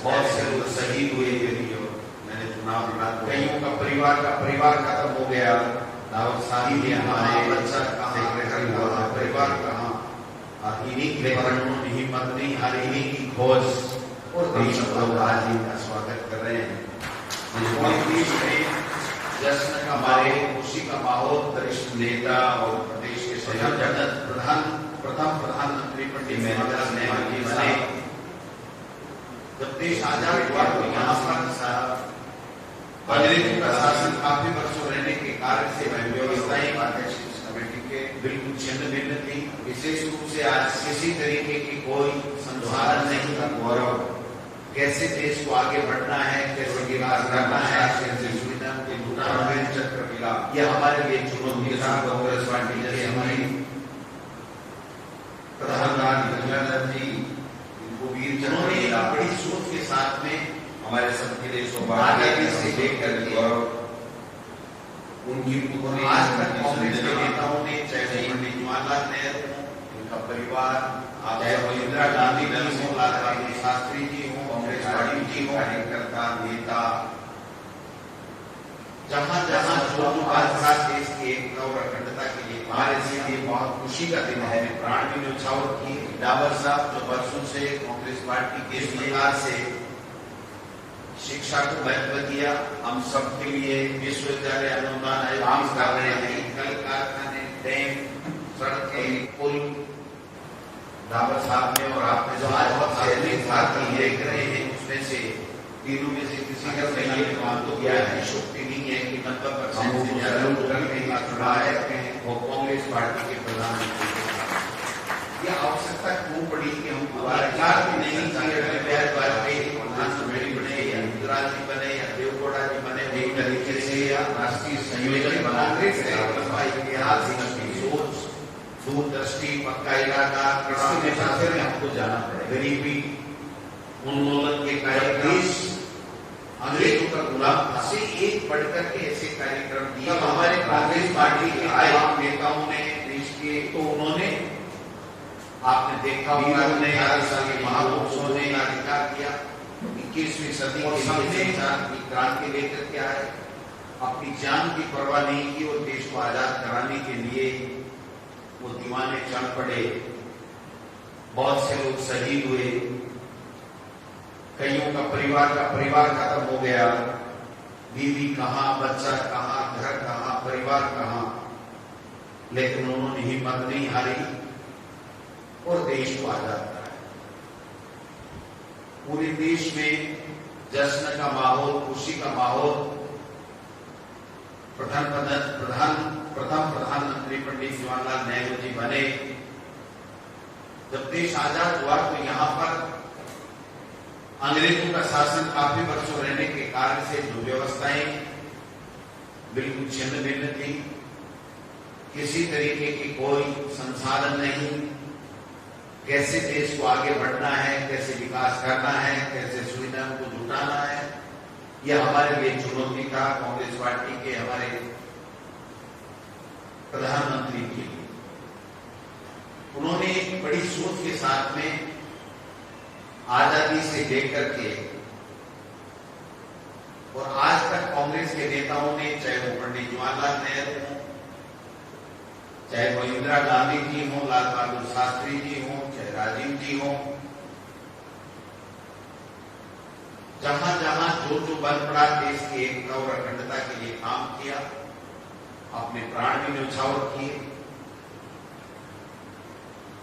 बहुत से लोग शहीद हुए ये भी, और मैंने चुनाव लड़ा, कईयों का परिवार खत्म हो गया। दाऊद शाही ने हमारे बच्चा कहाँ, परिवार कहाँ, इन्हीं के उन्होंने हिम्मत नहीं हारी, इन्हीं की खोज और देश लोग आज इनका स्वागत कर रहे हैं। देश में जश्न का हमारे खुशी का माहौल, वरिष्ठ नेता और प्रदेश के प्रथम प्रधानमंत्री पंडित जवाहरलाल नेहरू जी बने। जब देश आजाद हुआ तो यहाँ पर अंग्रेजों का शासन काफी वर्षों रहने के कारण से व्यवस्थाएं कमेटी के बिल्कुल छिन्न भिन्न थी। विशेष रूप से आज किसी तरीके की कोई संसाधन नहीं था। गौरव कैसे देश को आगे बढ़ना है, कैसे विकास करना है, कैसे सुविधा के जुटाना चक्र मिला, यह हमारे लिए चुनौती था। कांग्रेस पार्टी जैसे हमारी प्रधानमंत्री जी उन्होंने बड़ी सोच के साथ में हमारे सबके देशों को आगे से लेकर उनकी आज तक कांग्रेस के नेताओं ने, चाहे पंडित जवाहरलाल नेहरू हो, उनका परिवार, चाहे इंदिरा गांधी जी हो, लाल बहादुर शास्त्री जी हो, कांग्रेस पार्टी जी हो, कार्यकर्ता नेता, जहां जहां जो आज देश की एकता और अखंडता के लिए हमारे लिए बहुत खुशी का दिन है। प्राण भी न्यौछावर किए। डाबर साहब जो वर्षों से कांग्रेस पार्टी के सरकार से शिक्षा को महत्व दिया, हम सबके लिए विश्वविद्यालय अनुदान आयोग कर रहे हैं, कल कारखाने, डैम, सड़कें, पुल, डाबर साहब ने और आपने जो आज बहुत सारे साथी देख रहे हैं, उसमें से तीनों में से किसी का सही तो किया है। शक्ति नहीं है कि 90% से ज्यादा लोग चुना है वो कांग्रेस पार्टी के प्रधानमंत्री। यह आवश्यकता क्यों पड़ी कि हम दोबारा नहीं प्रधानमंत्री बने या इंदिरा जी बने या देवगौड़ा जी बने, एक तरीके से या राष्ट्रीय संयोजन कांग्रेस का लंबा इतिहास, सोच, दूरदृष्टि, पक्का इरादा, हमको जाना पड़े। गरीबी उन्मूलन के कार्यक्रम, अंग्रेजों का गुलाम था, से एक बढ़कर के ऐसे कार्यक्रम दिए। हमारे कांग्रेस पार्टी के आम नेताओं ने देश के, तो उन्होंने आपने देखा होगा 18 साल के महापुरुषों ने अधिकार किया। 21वीं सदी के लिए क्रांति लेकर के आए, अपनी जान की परवाह नहीं की और देश को आजाद कराने के लिए वो दीवाने चढ़ पड़े। बहुत से लोग शहीद हुए, कईयों का परिवार खत्म हो गया। बीवी कहाँ, बच्चा कहाँ, घर कहाँ, परिवार कहाँ, लेकिन उन्होंने हिम्मत नहीं हारी और देश को आजाद कराया। पूरे देश में जश्न का माहौल, खुशी का माहौल। प्रथम प्रधानमंत्री पंडित जवाहरलाल नेहरू जी बने। जब देश आजाद हुआ तो यहाँ पर अंग्रेजों का शासन काफी वर्षों रहने के कारण से जो व्यवस्थाएं बिल्कुल छिन्न भिन्न थी। किसी तरीके की कोई संसाधन नहीं। कैसे देश को आगे बढ़ना है, कैसे विकास करना है, कैसे सुविधाओं को जुटाना है, यह हमारे लिए चुनौती था। कांग्रेस पार्टी के हमारे प्रधानमंत्री जी, उन्होंने एक बड़ी सोच के साथ में आजादी से लेकर के और आज तक कांग्रेस के नेताओं ने, चाहे वो पंडित जवाहरलाल नेहरू हो, चाहे वो इंदिरा गांधी जी हो, लाल बहादुर शास्त्री जी हो, चाहे राजीव जी हो, जहां जहां जो बल पड़ा देश की एकता और अखंडता के लिए काम किया, अपने प्राण भी न्यौछावर किए।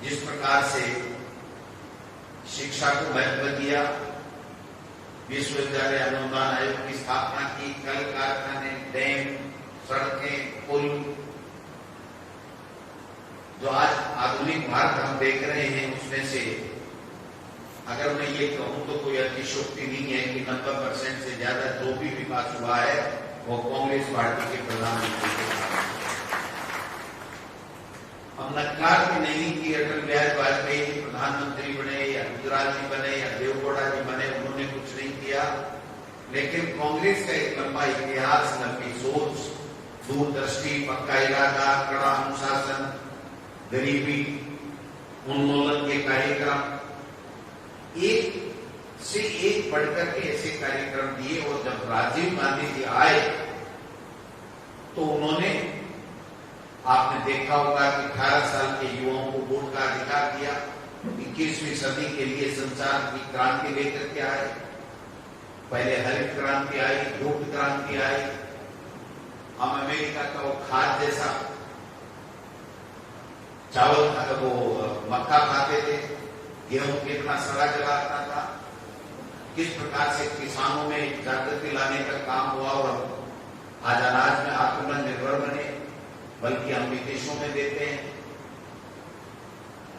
जिस प्रकार से शिक्षा को महत्व दिया, विश्वविद्यालय अनुदान आयोग की स्थापना की, कल कारखाने, डैम, सड़कें, पुल, जो आज आधुनिक भारत हम देख रहे हैं, उसमें से अगर मैं ये कहूं तो कोई अतिशोक्ति नहीं है कि 90% से ज्यादा जो भी विकास हुआ है वो कांग्रेस पार्टी के प्रधानमंत्री के साथ। हम नकार भी नहीं कि अटल बिहारी वाजपेयी जी प्रधानमंत्री बने या इंदिरा जी बने या देवगौड़ा जी बने, उन्होंने कुछ नहीं किया। लेकिन कांग्रेस का एक लंबा इतिहास, लंबी सोच, दूरदृष्टि, पक्का इरादा, कड़ा अनुशासन, गरीबी उन्मूलन के कार्यक्रम, एक से एक बढ़कर के ऐसे कार्यक्रम दिए। और जब राजीव गांधी जी आए तो उन्होंने, आपने देखा होगा कि 18 साल के युवाओं को वोट का अधिकार दिया। 21वीं सदी के लिए संचार की क्रांति लेकर के आए। पहले हरित क्रांति आई, दुग्ध क्रांति आई। हम अमेरिका का वो खाद जैसा चावल था, वो मक्का खाते थे, गेहूं कितना सड़ा जला आता था। किस प्रकार से किसानों में जागृति लाने का काम हुआ और आज अनाज में आत्मनिर्भर बने, बल्कि हम विदेशों में देते हैं।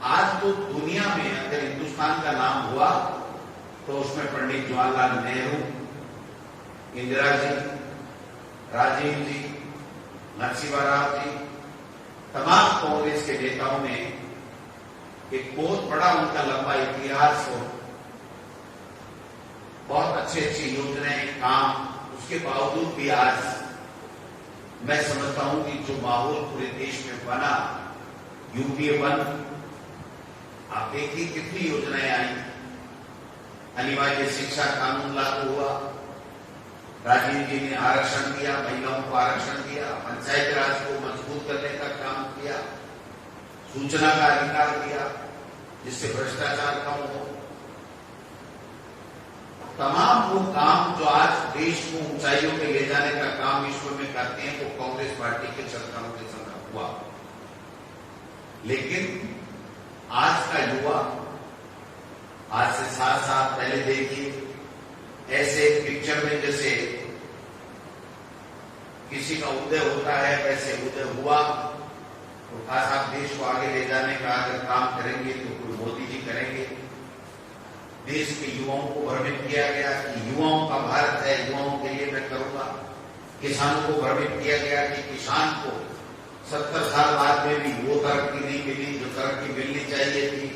आज तो दुनिया में अगर हिंदुस्तान का नाम हुआ तो उसमें पंडित जवाहरलाल नेहरू, इंदिरा जी, राजीव जी, नरसिम्हा राव जी, तमाम कांग्रेस के नेताओं ने एक बहुत बड़ा उनका लंबा इतिहास और बहुत अच्छी अच्छी योजनाएं, काम, उसके बावजूद भी आज मैं समझता हूं कि जो माहौल पूरे देश में बना, यूपीए बन, आप देखिए कितनी योजनाएं आई। अनिवार्य शिक्षा कानून लागू हुआ, राजीव जी ने आरक्षण दिया, महिलाओं को आरक्षण दिया, पंचायत राज को मजबूत करने का काम किया, सूचना का अधिकार दिया जिससे भ्रष्टाचार कम हो। तमाम वो काम जो आज देश को ऊंचाइयों पे ले जाने का काम विश्व में करते हैं वो कांग्रेस पार्टी के सरकारों के समय हुआ। लेकिन आज का युवा, आज से 7 साल पहले देखिए, ऐसे पिक्चर में जैसे किसी का उदय होता है वैसे उदय हुआ। तो खास आप देश को आगे ले जाने का अगर काम करेंगे तो कोई मोदी जी करेंगे। देश के युवाओं को भ्रमित किया गया कि युवाओं का भारत है, युवाओं के लिए मैं करूंगा। किसानों को भ्रमित किया गया कि किसान को 70 साल बाद में भी वो तरक्की नहीं मिली जो तरक्की मिलनी चाहिए थी।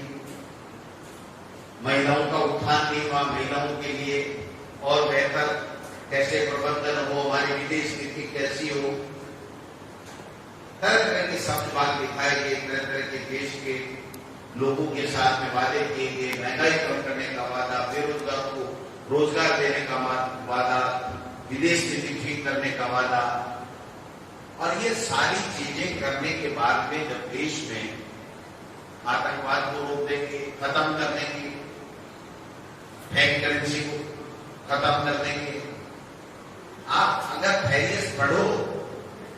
महिलाओं का उत्थान नहीं हुआ, महिलाओं के लिए और बेहतर कैसे प्रबंधन हो, हमारी विदेश नीति कैसी हो, तरह तरह के शब्द बात दिखाए गए। तरह तरह के देश के लोगों के साथ में वादे किए गए, महंगाई कम करने का वादा, बेरोजगार को रोजगार देने का वादा, विदेश नीति ठीक करने का वादा। और ये सारी चीजें करने के बाद में जब देश में आतंकवाद को रोक देंगे, खत्म कर देंगे, फेक करेंसी को खत्म कर देंगे। आप अगर फैरियस पढ़ो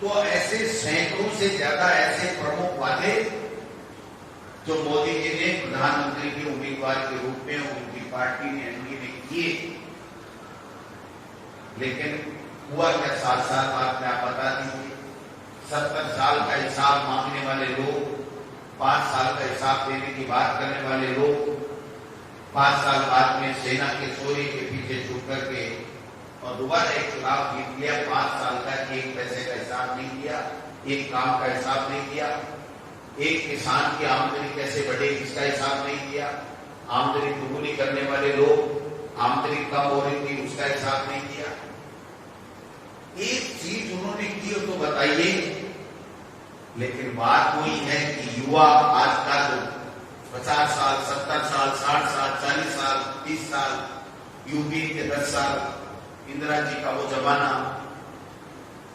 तो ऐसे सैकड़ों से ज्यादा ऐसे प्रमुख वादे जो मोदी जी ने प्रधानमंत्री के उम्मीदवार के रूप में उनकी पार्टी ने, एनडीए ने किए, लेकिन हुआ क्या 7 साल बाद में आप बता दीजिए। 70 साल का हिसाब मांगने वाले लोग, 5 साल का हिसाब देने की बात करने वाले लोग, 5 साल बाद में सेना के चोरी के पीछे छुप करके और दोबारा एक चुनाव जीत लिया। 5 साल का एक पैसे का हिसाब नहीं किया, एक काम का हिसाब नहीं किया, एक किसान की आमदनी कैसे बढ़ेगी इसका हिसाब नहीं किया, आमदनी दुगुनी करने वाले लोग आमदनी कम हो रही थी उसका हिसाब नहीं किया। एक चीज उन्होंने की तो बताइए। लेकिन बात वही है कि युवा आज का जो 50 साल, 70 साल, 60 साल, 40 साल, 30 साल, यूपी के 10 साल, इंदिरा जी का वो जमाना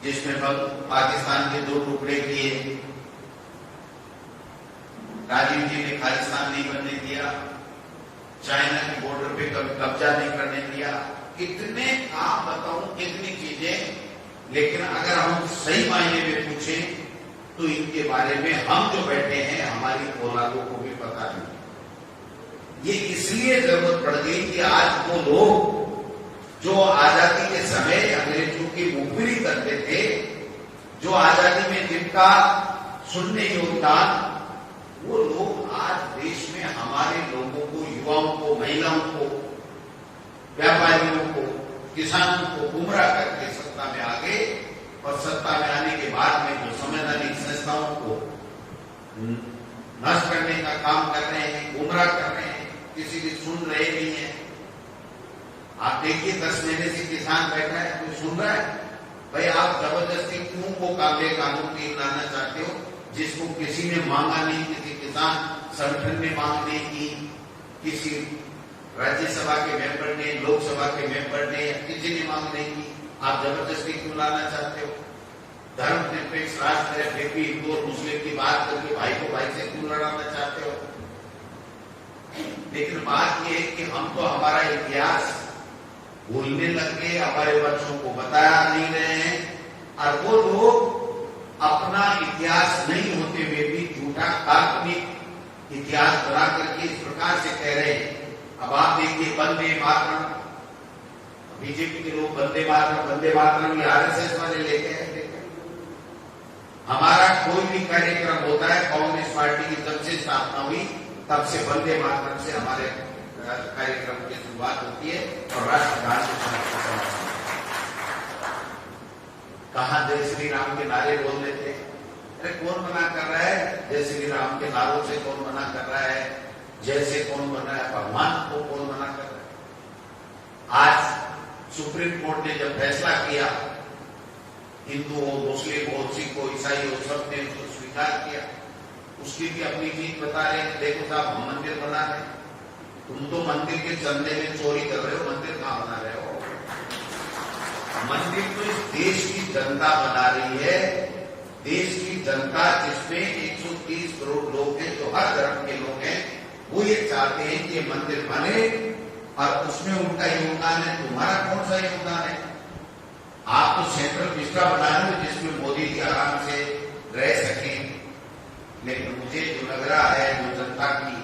जिसमें पाकिस्तान के 2 टुकड़े किए, राजीव जी ने खालिस्तान नहीं बनने दिया, चाइना के बॉर्डर पे कब्जा नहीं करने दिया, कितने काम बताऊं, कितनी चीजें। लेकिन अगर हम सही मायने में पूछें तो इनके बारे में हम जो बैठे हैं हमारी औलादों को भी पता नहीं। ये इसलिए जरूरत पड़ गई कि आज वो लोग जो आजादी के समय अंग्रेजों की मुखबिरी करते थे, जो आजादी में जिनका शून्य योगदान, वो लोग आज देश में हमारे लोगों को, युवाओं को, महिलाओं को, व्यापारियों को, किसानों को गुमराह करके सत्ता में आ गए। और सत्ता में आने के बाद में जो संवैधानिक संस्थाओं को नष्ट करने का काम कर रहे हैं, गुमराह कर रहे हैं, किसी की सुन रहे नहीं है। आप देखिए 10 महीने से किसान बैठा है, कोई सुन रहा है? भाई आप जबरदस्ती क्यों वो काबिल कानून की लाना चाहते हो जिसको किसी ने मांगा नहीं, किसी किसान संगठन ने मांग नहीं की, किसी राज्यसभा के मेंबर ने, लोकसभा के मेंबर ने, किसी ने मांग नहीं की। आप जबरदस्ती क्यों लाना चाहते हो? धर्म निरपेक्ष राष्ट्र है, फिर भी हिंदू और मुस्लिम की बात करके भाई को भाई से क्यों लड़ाना चाहते हो? लेकिन बात यह है कि हम तो हमारा इतिहास भूलने लग गए, हमारे बच्चों को बताया नहीं रहे हैं, और वो लोग अपना इतिहास नहीं होते हुए भी झूठा काल्पनिक इतिहास बना करके इस प्रकार से कह रहे हैं। अब आप देखिए, वंदे मातरम, बीजेपी के लोग वंदे मातरम ये आरएसएस वाले लेके आए। हमारा कोई भी कार्यक्रम होता है, कांग्रेस पार्टी की जब से स्थापना हुई तब से वंदे मातरम से हमारे कार्यक्रम की शुरुआत होती है और राष्ट्रगान से समाप्त होता है। कहा जय श्री राम के नारे बोल देते हैं। अरे कौन मना कर रहा है? जय श्री राम के नारों से कौन मना कर रहा है? जय से कौन मना है? भगवान को कौन मना कर रहा है? आज सुप्रीम कोर्ट ने जब फैसला किया, हिंदू हो, मुस्लिम हो, सिख हो, ईसाई हो, सबने उसको स्वीकार किया। उसकी भी अपनी जीत बता रहे हैं, देखो साहब हम मंदिर बना रहे हैं, तुम तो मंदिर के चंदे में चोरी कर रहे हो, मंदिर कहां बना रहे हो? मंदिर तो इस देश की जनता बना रही है। देश की जनता, जिसमें 130 करोड़ लोग हैं, जो हर धर्म के लोग हैं, वो ये चाहते हैं कि मंदिर बने और उसमें उनका योगदान है। तुम्हारा कौन सा योगदान है? आप तो सेंट्रल विस्टा बना रहे हो जिसमें मोदी जी आराम से रह सकें। लेकिन मुझे जो लग रहा है, जो जनता की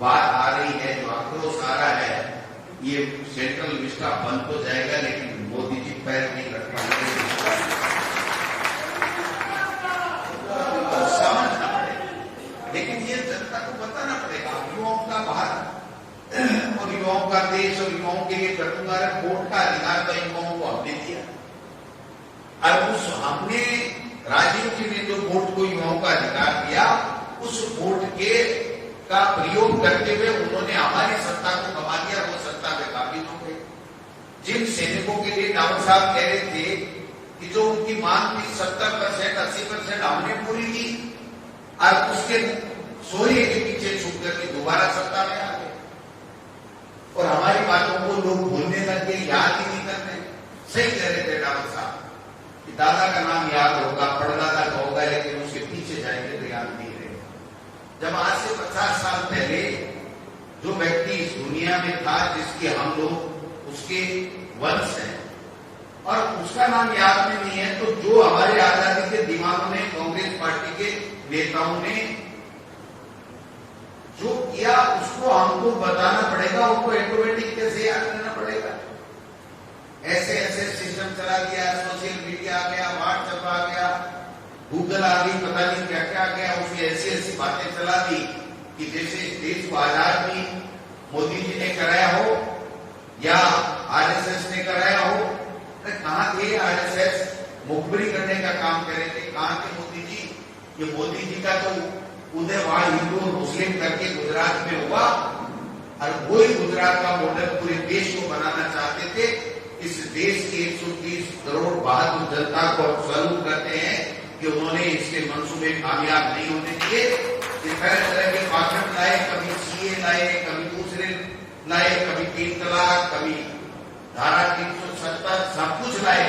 बात आ रही है, जो आक्रोश आ रहा है, ये सेंट्रल विस्टा बंद तो जाएगा लेकिन मोदी जी पैर नहीं रख पाएंगे। तो समझना पड़ेगा, लेकिन ये जनता को बताना पड़ेगा। युवाओं का भारत और युवाओं का देश और युवाओं के लिए करूंगा, वोट का अधिकार तो युवाओं को हमने दिया, और उस हमने राजीव जी ने जो वोट को युवाओं का अधिकार दिया, उस वोट के का प्रयोग करते हुए उन्होंने हमारी सत्ता को गवा दिया। वो सत्ता में काबिज हो गए। जिन सैनिकों के लिए डॉक्टर साहब कह रहे थे कि जो उनकी मांग थी 70%, 80% हमने पूरी की, और उसके सोए के पीछे छुप करके दोबारा सत्ता में आ गए और हमारी बातों को लोग भूलने लग गए, याद ही नहीं करते। सही कह रहे थे डॉक्टर साहब कि दादा का नाम याद होगा, परदादा का होगा, लेकिन उसके पीछे जाएंगे तो याद नहीं रहेगा। जब आज से 50 साल पहले जो व्यक्ति इस दुनिया में था, जिसके हम लोग उसके वंश हैं, और उसका नाम याद में नहीं है, तो जो हमारे आजादी के दिमाग में कांग्रेस पार्टी के नेताओं ने जो किया, उसको हमको बताना पड़ेगा, उनको ऑटोमेटिक कैसे याद करना पड़ेगा। ऐसे ऐसे सिस्टम चला दिया, सोशल मीडिया आ गया, व्हाट्सएप आ गया, गूगल आ गई, पता नहीं क्या क्या आ गया, उसमें ऐसी ऐसी बातें चला दी कि जैसे इस देश को आजाद भी मोदी जी ने कराया हो या आरएसएस ने कराया हो। कहां थे आरएसएस? मुखबरी करने का काम कर रहे थे। कहां थे मोदी जी? ये मोदी जी का तो उदय वहां हिंदू और मुस्लिम करके गुजरात में हुआ, और वही गुजरात का मॉडल पूरे देश को बनाना चाहते थे। इस देश की 130 करोड़ बहादुर जनता को सैल्यूट करते हैं कि उन्होंने इसके मंसूबे कामयाब नहीं होने दिए। इस तरह के भाषण लाए, कभी सीए लाए, कभी दूसरे लाए, कभी 3 तलाक, कभी धारा 370, सब कुछ लाए।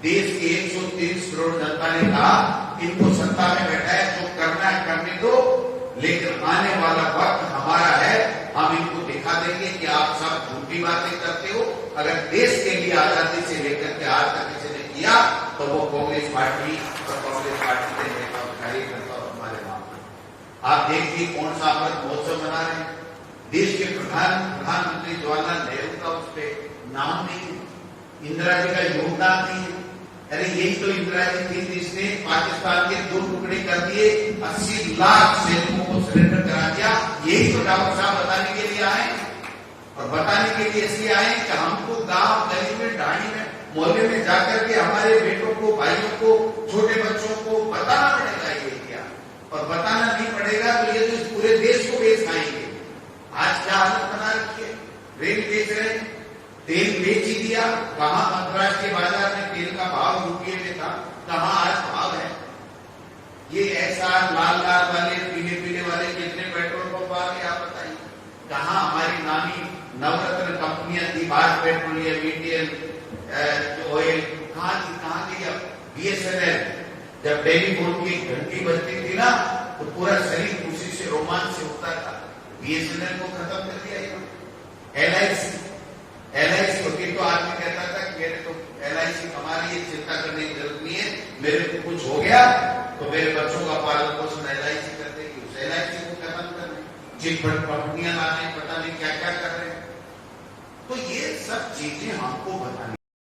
देश की 130 करोड़ जनता ने कहा इनको सत्ता में बैठाए, जो करना है करने दो, लेकिन आने वाला वक्त हमारा है, हम इनको दिखा देंगे कि आप सब झूठी बातें करते हो। अगर देश के लिए आजादी से लेकर के आज तक किसी ने किया तो वो कांग्रेस पार्टी और कांग्रेस पार्टी के नेता और कार्यकर्ता और हमारे मामले। आप देखिए कौन सा अमृत महोत्सव मना रहे हैं। देश के प्रधानमंत्री जवाहरलाल नेहरू का उस पर नाम नहीं, इंदिरा जी का योगदान नहीं है। अरे यही तो इंदिरा जी थी जिसने पाकिस्तान के 2 टुकड़े कर दिए, 80 लाख सैनिकों को सरेंडर करा दिया। यही तो डॉक्टर साहब बताने के लिए आए, और बताने के लिए इसलिए आए कि हमको गांव गली में, ढाणी में, मोहल्ले में जाकर के हमारे बेटों को, भाइयों को, छोटे बच्चों को बताना पड़ेगा ये क्या, और बताना नहीं पड़ेगा तो ये तो इस पूरे देश को बेच खाएंगे। आज क्या हालत बना रखी है? रेल बेच रहे हैं, तेल बेच ही दिया। कहां अंतर्राष्ट्रीय बाजार में तेल का भाव रुपये में था, कहां आज भाव है? ये ऐसा लाल लाल वाले, पीले पीले वाले कितने पेट्रोल पंप आ गए आप बताइए। कहां हमारी नामी नवरत्न कंपनियां थी, भारत पेट्रोलियम, इंडियन ऑयल, कहाँ गई अब? BSNL, जब टेलीफोन की घंटी बजती थी ना तो पूरा शरीर खुशी से, रोमांच से उठता था। BSNL को खत्म कर दिया इन्होंने। LIC होती तो आदमी कहता था कि मेरे तो LIC कमा रही है, चिंता करने की जरूरत नहीं है, मेरे को कुछ हो गया तो मेरे बच्चों का पालन पोषण LIC कर देगी। उस LIC को खत्म कर रहे, चिटफंड कंपनियां ला रहे, पता नहीं क्या क्या कर रहे हैं। तो ये सब चीजें हमको बतानी